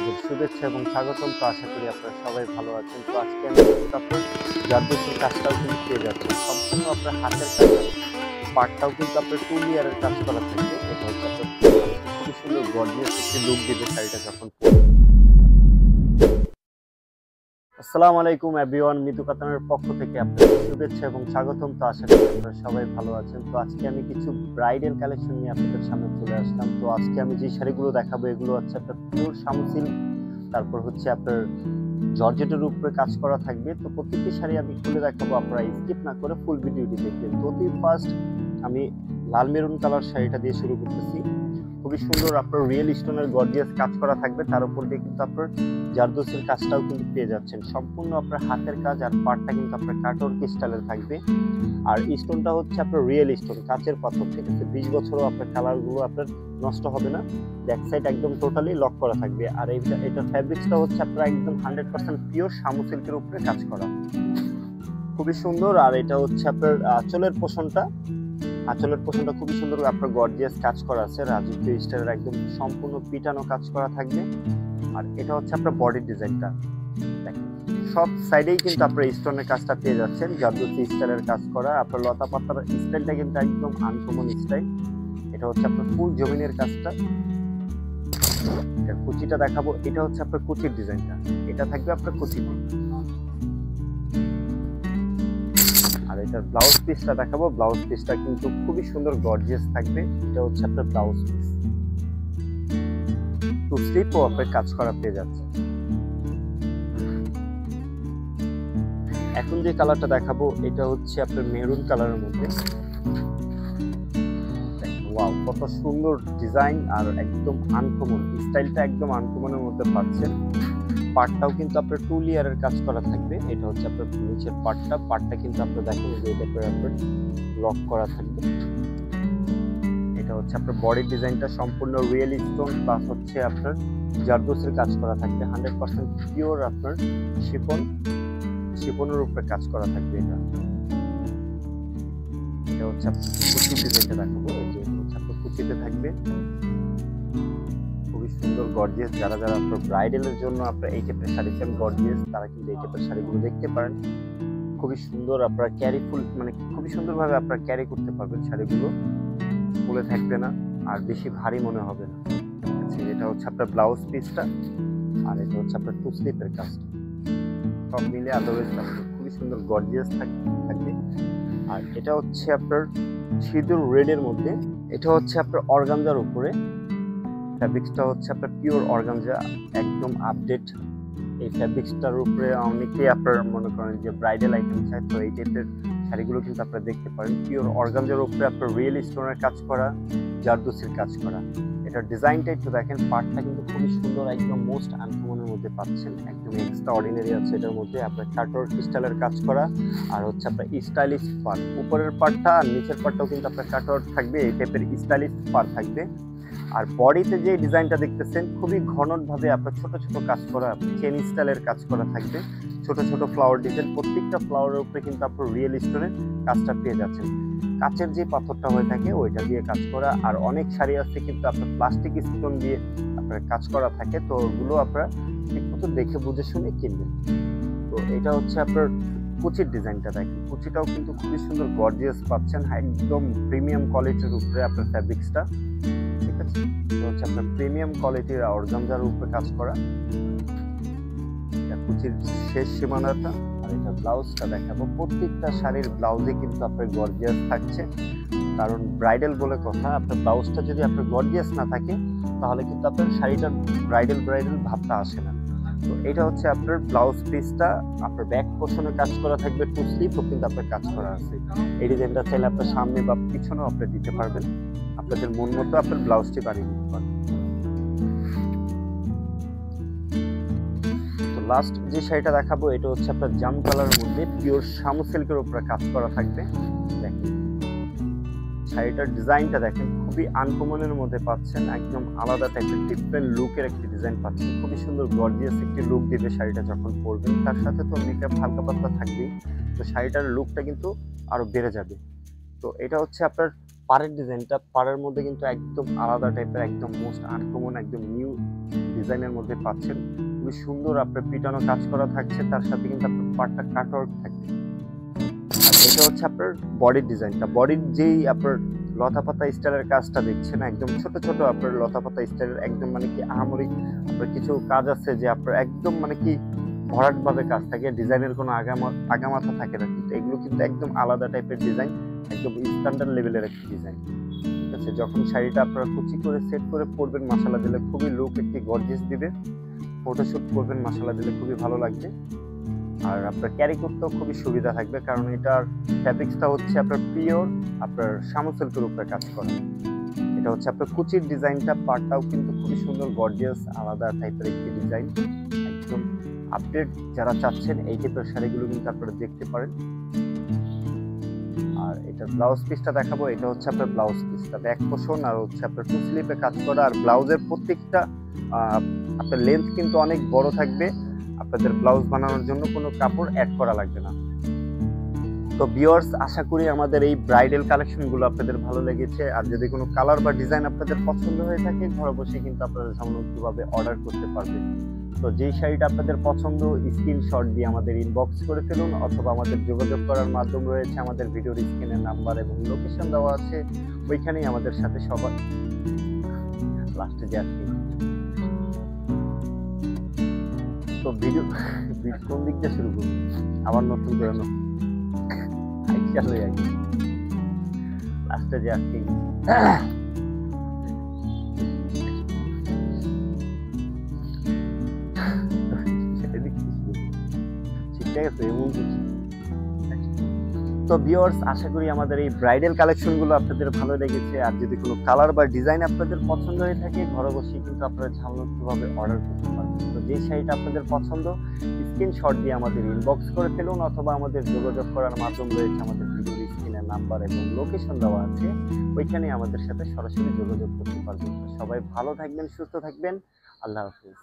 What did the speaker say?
আপনাদের শুভেচ্ছা এবং স্বাগতম। তো আশা করি আপনারা সবাই ভালো আছেন। তো আজকে আমি আপনার জারদোসির কাজটাও কিন্তু পেয়ে যাচ্ছেন। সম্পূর্ণ আপনার হাতের কাজ, পার্টটাও কিন্তু আপনার 2 লেয়ারের কাজ করা থাকবে। এটা হচ্ছে আপনার খুবই সুন্দর গর্জিয়াস একটি লুক দিবে শাড়িটা যখন পরবেন। আসসালামু আলাইকুম এভরিওয়ান, মিতু কাতানের পক্ষ থেকে আপনাদের শুভেচ্ছা এবং স্বাগতম। তো আশা করি আপনারা সবাই ভালো আছেন। তো আজকে আমি কিছু ব্রাইডাল কালেকশন নিয়ে আপনাদের সামনে চলে আসলাম। তো আজকে আমি যে শাড়িগুলো দেখাবো এগুলো হচ্ছে আপনার পিওর শামু সিল্ক, তারপর হচ্ছে আপনার জর্জেটের উপরে কাজ করা থাকবে। তো প্রত্যেকটি শাড়ি আমি খুলে দেখাবো, আপনারা স্কিপ না করে ফুল ভিডিওটি দেখবেন। তো ফার্স্ট আমি লাল মেরুন কালার শাড়িটা দিয়ে শুরু করতেছি। খুবই সুন্দর আপনার রিয়েল স্টোনের গর্জিয়াস কাজ করা থাকবে, তার উপর দিয়ে কিন্তু আপনার জারদোসির কাজটাও কিন্তু পেয়ে যাচ্ছেন। সম্পূর্ণ আপনার হাতের কাজ, আর পাড়টা কিন্তু আপনার কাটওয়ার্ক স্টাইলের থাকবে। আর স্টোনটা হচ্ছে আপনার রিয়েল স্টোন, কাচের পাথর, ঠিক আছে। 20 বছরও আপনার কালারগুলো আপনার নষ্ট হবে না। ব্যাক সাইড একদম টোটালি লক করা থাকবে। আর এটার ফ্যাব্রিক্সটা হচ্ছে আপনার একদম 100% পিওর শামু সিল্কের উপরে কাজ করা, খুবই সুন্দর। আর এটা হচ্ছে আপনার আঁচলের পোষণটা খুবই সুন্দর আপনার গর্জিয়াস কাজ করা আছে, রাজকীয় স্টাইলের একদম সম্পূর্ণ পিটানো কাজ করা থাকবে। আর এটা হচ্ছে আপনার বডির ডিজাইনটা দেখেন, সব সাইডেই কিন্তু আপনার স্টোনের কাজটা পেয়ে যাচ্ছেন। জারদোসি স্টাইলের কাজ করা, আপনার লতা পাতার স্টাইলটা কিন্তু একদম আনকমন স্টাইল। এটা হচ্ছে আপনার ফুল জমিনের কাজটা। এর কুচিটা দেখাবো, এটা হচ্ছে আপনার কুচির ডিজাইনটা, এটা থাকবে আপনার কুচিতে। আর এটার ব্লাউজ পিসটা দেখাবো, ব্লাউজ পিসটা কিন্তু খুবই সুন্দর গর্জিয়াস থাকবে। এটা হচ্ছে আপনার ব্লাউজ পিস, টু স্লিপও আপনার কাজ করা পেয়ে যাচ্ছে। এখন যে কালারটা দেখাবো এটা হচ্ছে আপনার মেরুন কালারের মধ্যে। ওয়াও, কত সুন্দর ডিজাইন আর একদম আনকমন স্টাইলটা, একদম আনকমনের মধ্যে পাচ্ছেন। পার্টটাও কিন্তু আপনার 2 লেয়ারের কাজ করা থাকবে। এটা হচ্ছে আপনার নিচের পার্টটা কিন্তু আপনার দেখেন যে এটা করে আপনার লক করা থাকবে। এটা হচ্ছে আপনার বডি ডিজাইনটা সম্পূর্ণ রিয়েল স্টোন প্লাস হচ্ছে আপনার জারদোসির কাজ করা থাকবে। 100% পিওর আপনার শিফনের উপরে কাজ করা থাকবে। এটা হচ্ছে আপনার কুচির ডিজাইনটা দেখাবো, এই যে হচ্ছে আপনার কুচিতে থাকবে, খুবই সুন্দর গর্জিয়াস। যারা আপনার ব্রাইডালের জন্য আপনার এই টাইপের শাড়ি চান গর্জিয়াস, তারা কিন্তু এই টাইপের শাড়িগুলো দেখতে পারেন। খুবই সুন্দর আপনার ক্যারিফুল, মানে খুবই সুন্দরভাবে আপনার ক্যারি করতে পারবেন শাড়িগুলো, ফুলে থাকবে না আর বেশি ভারী মনে হবে না। আচ্ছা, এটা হচ্ছে আপনার ব্লাউজ পিসটা, আর এটা হচ্ছে আপনার টু স্লিপের কাজটা। সব মিলে আদারওয়াইজ খুবই সুন্দর গর্জিয়াস থাকবে। আর এটা হচ্ছে আপনার সিঁদুর রেডের মধ্যে, এটা হচ্ছে আপনার অর্গানজার উপরে। ফ্যাব্রিক্সটা হচ্ছে আপনার পিওর অর্গানজা, একদম আপডেট। এই ফ্যাব্রিক্সটার উপরে অনেকেই আপনার মনে করেন যে ব্রাইডাল আইটেম চাই, তো এই টাইপের শাড়িগুলো কিন্তু আপনারা দেখতে পারেন। পিওর অর্গানজার উপরে আপনার রিয়েল স্টোনের কাজ করা, জারদোসির কাজ করা। এটার ডিজাইনটা একটু দেখেন, পার্টটা কিন্তু খুবই সুন্দর, একদম মোস্ট আনকমনের মধ্যে পাচ্ছেন, একদম এক্সট্রা অর্ডিনারি আছে। এটার মধ্যে আপনার কাটওয়ার্ক স্টাইলের কাজ করা, আর হচ্ছে আপনার স্টাইলিশ পার্ট, উপরের পার্টটা আর নিচের পার্টটাও কিন্তু আপনার কাটওয়ার্ক থাকবে, এই টাইপের স্টাইলিশ পার্ট থাকবে। আর বডিতে যে ডিজাইনটা দেখতেছেন খুবই ঘনভাবে আপনার ছোট ছোট কাজ করা, চেন স্টাইলের কাজ করা থাকবে, ছোট ছোট ফ্লাওয়ার ডিজাইন। প্রত্যেকটা ফ্লাওয়ারের উপরে কিন্তু আপনার রিয়েল স্টোনের কাজটা পেয়ে যাচ্ছেন। কাচের যে পাথরটা হয়ে থাকে ওইটা দিয়ে কাজ করা। আর অনেক শাড়ি আছে কিন্তু আপনার প্লাস্টিক স্টোন দিয়ে আপনার কাজ করা থাকে, তো ওগুলো আপনারা ঠিকমতো দেখে বুঝে শুনে কিনবেন। তো এটা হচ্ছে আপনার কুচির ডিজাইনটা দেখেন, কুচিটাও কিন্তু খুবই সুন্দর গর্জিয়াস পাচ্ছেন, একদম প্রিমিয়াম কোয়ালিটির উপরে আপনার ফ্যাব্রিক্সটা, ঠিক আছে। তো হচ্ছে আপনার প্রিমিয়াম কোয়ালিটির অর্গানজার উপরে কাজ করা। এটা কুচির শেষ সীমানাটা। আর এটা ব্লাউজটা দেখাবো, প্রত্যেকটা শাড়ির ব্লাউজে কিন্তু আপনার গর্জিয়াস থাকছে, কারণ ব্রাইডাল বলে কথা। আপনার ব্লাউজটা যদি আপনার গর্জিয়াস না থাকে তাহলে কিন্তু আপনার শাড়িটার ব্রাইডাল ভাবটা আসে না। তো এটা হচ্ছে আপনার ব্লাউজ পিসটা, আপনার ব্যাক পোর্শনে কাজ করা থাকবে, টু স্লিপও কিন্তু আপনার কাজ করা আছে। এই ডিজাইনটা চাইলে আপনার সামনে বা পিছনেও আপনি দিতে পারবেন, আপনাদের মন মতো আপনার ব্লাউজটি বানিয়ে নিতে পারবেন। তো লাস্ট যে শাড়িটা দেখাবো এটা হচ্ছে আপনার জাম কালারের মধ্যে পিওর শামু সিল্কের উপরে কাজ করা থাকবে। দেখেন শাড়িটার ডিজাইনটা দেখেন, খুবই আনকমনের মধ্যে পাচ্ছেন, একদম আলাদা টাইপের ডিফারেন্ট লুকের একটি ডিজাইন পাচ্ছেন। খুবই সুন্দর গর্জিয়াস একটি লুক দিবে শাড়িটা যখন পরবেন। তার সাথে তো মেকআপ হালকা পাতলা থাকবেই, তো শাড়িটার লুকটা কিন্তু আরো বেড়ে যাবে। তো এটা হচ্ছে আপনার পাড়ের ডিজাইনটা, পাড়ের মধ্যে কিন্তু একদম আলাদা টাইপের, একদম মোস্ট আনকমন, একদম নিউ ডিজাইনের মধ্যে পাচ্ছেন। খুবই সুন্দর আপনার পিটানো কাজ করা থাকছে, তার সাথে কিন্তু আপনার পাড়টা কাটওয়ার্ক থাকবে। আর এটা হচ্ছে আপনার বডির ডিজাইনটা, বডির যেই আপনার লতাপাতা স্টাইলের কাজটা দেখছেন, একদম ছোট ছোট আপনার লতাপাতা স্টাইলের, একদম মানে কি আহামরি আপনার কিছু কাজ আছে যে আপনার একদম মানে কি ভরাট ভাবে কাজ থাকে, ডিজাইনের কোনো আগামাথা থাকে না, কিন্তু এগুলো কিন্তু একদম আলাদা টাইপের ডিজাইন, একদম স্ট্যান্ডার্ড লেভেলের একটা ডিজাইন। ঠিক আছে, যখন শাড়িটা আপনারা কুচি করে সেট করে পরবেন, মাশাআল্লাহ দিলে খুবই লুক একটি গর্জিয়াস দিবে। ফটোশুট করবেন, মাশাআল্লাহ দিলে খুবই ভালো লাগবে। আর আপনার ক্যারি করতেও খুবই সুবিধা থাকবে, কারণ এটার ফ্যাব্রিক্সটা হচ্ছে আপনার পিওর আপনার শামু সিল্কের উপরে কাজ করা। এটা হচ্ছে আপনার কুচির ডিজাইনটা, পাড়টাও কিন্তু খুবই সুন্দর গর্জিয়াস আলাদা টাইপের একটি ডিজাইন। একদম আপডেট যারা চাচ্ছেন এই টাইপের শাড়িগুলো কিন্তু আপনারা দেখতে পারেন। আর এটা ব্লাউজ পিসটা দেখাবো, এটা হচ্ছে আপনার ব্লাউজ পিসটা, ব্যাক পোর্শন আর হচ্ছে আপনার টু স্লিপে কাজ করা। আর ব্লাউজের প্রত্যেকটা আপনার লেন্থ কিন্তু অনেক বড় থাকবে, আপনাদের ব্লাউজ বানানোর জন্য কোনো কাপড় অ্যাড করা লাগবে না। তো ভিউয়ার্স, আশা করি আমাদের এই ব্রাইডাল কালেকশনগুলো আপনাদের ভালো লেগেছে। আর যদি কোনো কালার বা ডিজাইন আপনাদের পছন্দ হয়ে থাকে, ঘরে বসে কিন্তু আপনারা ঝামেলামুক্তভাবে অর্ডার করতে পারবেন। তো যেই শাড়িটা আপনাদের পছন্দ, স্ক্রিনশট দিয়ে আমাদের ইনবক্স করে ফেলুন, অথবা আমাদের যোগাযোগ করার মাধ্যম রয়েছে আমাদের ভিডিওর স্ক্রিনের নাম্বার এবং লোকেশন দেওয়া আছে, ওইখানেই আমাদের সাথে সবার লাস্টে যে আসবে। তো ভিডিও কোন দিক দিয়ে শুরু করবো, আবার নতুন করে লাস্টে যে আসছে তো ভিউয়ার্স, আশা করি আমাদের এই ব্রাইডাল কালেকশনগুলো আপনাদের ভালো লেগেছে। আর যদি কোনো কালার বা ডিজাইন আপনাদের পছন্দ হয়ে থাকে, ঘরে বসে কিন্তু আপনারা ঝামেলামুক্তভাবে অর্ডার করতে পারবেন। তো যে শাড়িটা আপনাদের পছন্দ, স্ক্রিনশট দিয়ে আমাদের ইনবক্স করে ফেলুন, অথবা আমাদের যোগাযোগ করার মাধ্যম রয়েছে আমাদের ভিডিওর স্ক্রিনের নাম্বার এবং লোকেশন দেওয়া আছে, ওইখানে আমাদের সাথে সরাসরি যোগাযোগ করতে পারবেন। তো সবাই ভালো থাকবেন, সুস্থ থাকবেন, আল্লাহ হাফিজ।